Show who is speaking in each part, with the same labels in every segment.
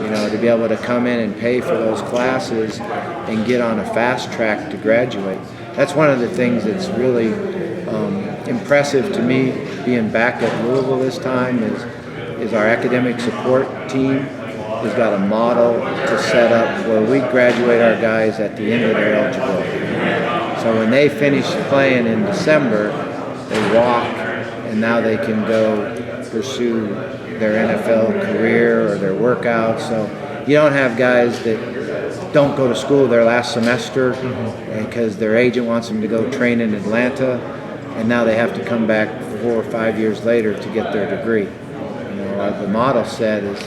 Speaker 1: to be able to come in and pay for those classes and get on a fast track to graduate. That's one of the things that's really impressive to me being back at Louisville this time is our academic support team has got a model to set up where we graduate our guys at the end of their eligibility. So when they finish playing in December, they walk and now they can go pursue their NFL career or their workouts. So you don't have guys that don't go to school their last semester because their agent wants them to go train in Atlanta, and now they have to come back 4 or 5 years later to get their degree. The model set is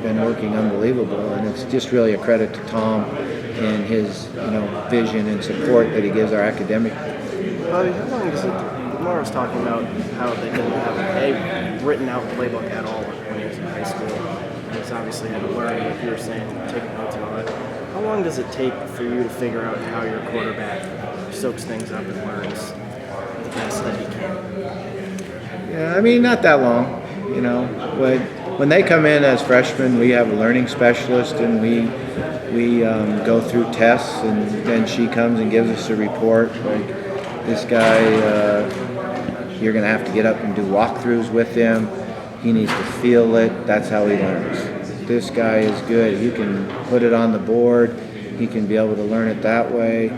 Speaker 1: been working unbelievable, and it's just really a credit to Tom and his vision and support that he gives our academic.
Speaker 2: Bobby, how long is it? Lamar was talking about how they didn't have a written out playbook at all when he was in high school. He's obviously had to learn, like you were saying, taking notes and all that. How long does it take for you to figure out how your quarterback soaks things up and learns the best that he can?
Speaker 1: Yeah, I mean, not that long. When they come in as freshmen, we have a learning specialist, and we go through tests, and then she comes and gives us a report. Like, this guy, you're going to have to get up and do walkthroughs with him. He needs to feel it. That's how he learns. This guy is good. You can put it on the board. He can be able to learn it that way.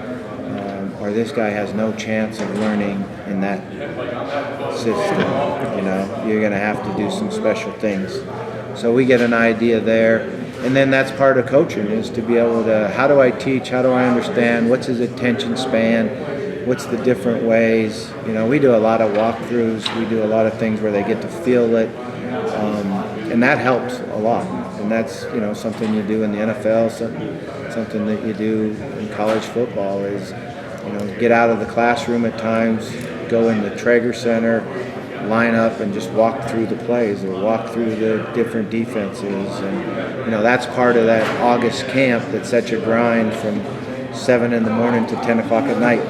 Speaker 1: Or this guy has no chance of learning in that system. You're going to have to do some special things. So we get an idea there. And then that's part of coaching, is to be able to, how do I teach? How do I understand? What's his attention span? What's the different ways? We do a lot of walkthroughs. We do a lot of things where they get to feel it. And that helps a lot. And that's, something you do in the NFL, something that you do in college football is, get out of the classroom at times, go in the Traeger Center, line up and just walk through the plays or walk through the different defenses. And, that's part of that August camp that's such a grind from 7 in the morning to 10 o'clock at night.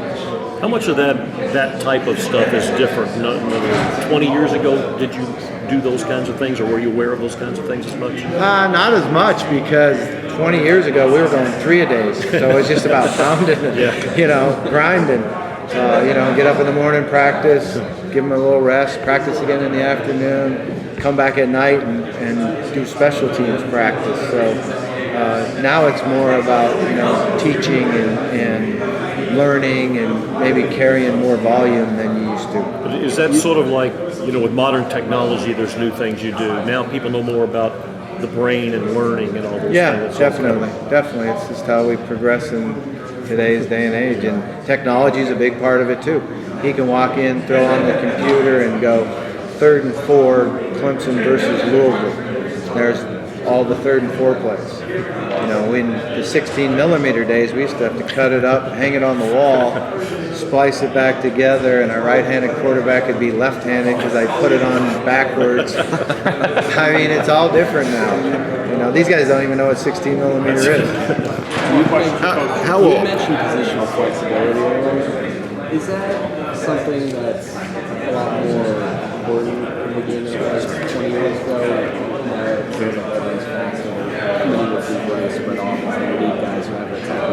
Speaker 3: How much of that type of stuff is different? 20 years ago, did you do those kinds of things, or were you aware of those kinds of things as much?
Speaker 1: Not as much, because 20 years ago we were going 3 a days, so it was just about pounding and grinding. Get up in the morning, practice, give them a little rest, practice again in the afternoon, come back at night and do special teams practice. So now it's more about teaching and learning and maybe carrying more volume than you used to.
Speaker 3: But is that sort of like, with modern technology, there's new things you do. Now people know more about the brain and learning and all those things.
Speaker 1: Yeah, definitely. It's just how we progress in today's day and age, and technology is a big part of it too. He can walk in, throw on the computer, and go 3rd and 4, Clemson versus Louisville. There's all the 3rd and 4 plays. In the 16 millimeter days, we used to have to cut it up, hang it on the wall, splice it back together, and our right-handed quarterback would be left-handed because I put it on backwards. I mean, it's all different now. These guys don't even know what 16 millimeter is.
Speaker 4: How you mentioned positional flexibility earlier. Is that something that's a lot more important in the game than it was 20 years ago? There's a whole bunch faster, committing with people who spread off and lead guys who have that type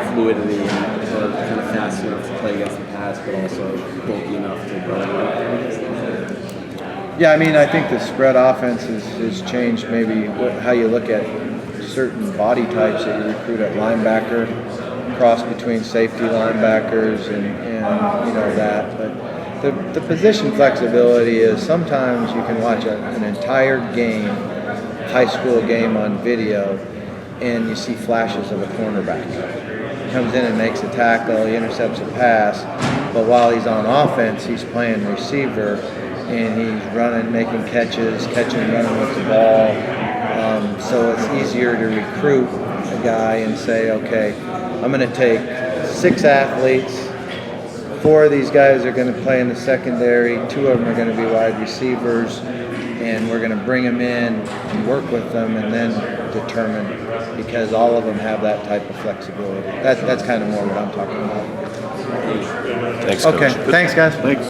Speaker 4: of fluidity and are kind of fast enough to play against the pass, but also bulky enough to go out.
Speaker 1: Yeah, I mean, I think the spread offense has changed maybe how you look at certain body types that you recruit at linebacker, cross between safety linebackers and that. But the position flexibility is sometimes you can watch an entire game, high school game on video, and you see flashes of a cornerback. He comes in and makes a tackle, he intercepts a pass, but while he's on offense, he's playing receiver, and he's running, making catches, running with the ball. So it's easier to recruit a guy and say, okay, I'm going to take 6 athletes. 4 of these guys are going to play in the secondary. 2 of them are going to be wide receivers, and we're going to bring them in and work with them and then determine, because all of them have that type of flexibility. That's kind of more what I'm talking about.
Speaker 3: Thanks,
Speaker 1: Okay,
Speaker 3: Coach.
Speaker 1: thanks, guys.
Speaker 3: Thanks.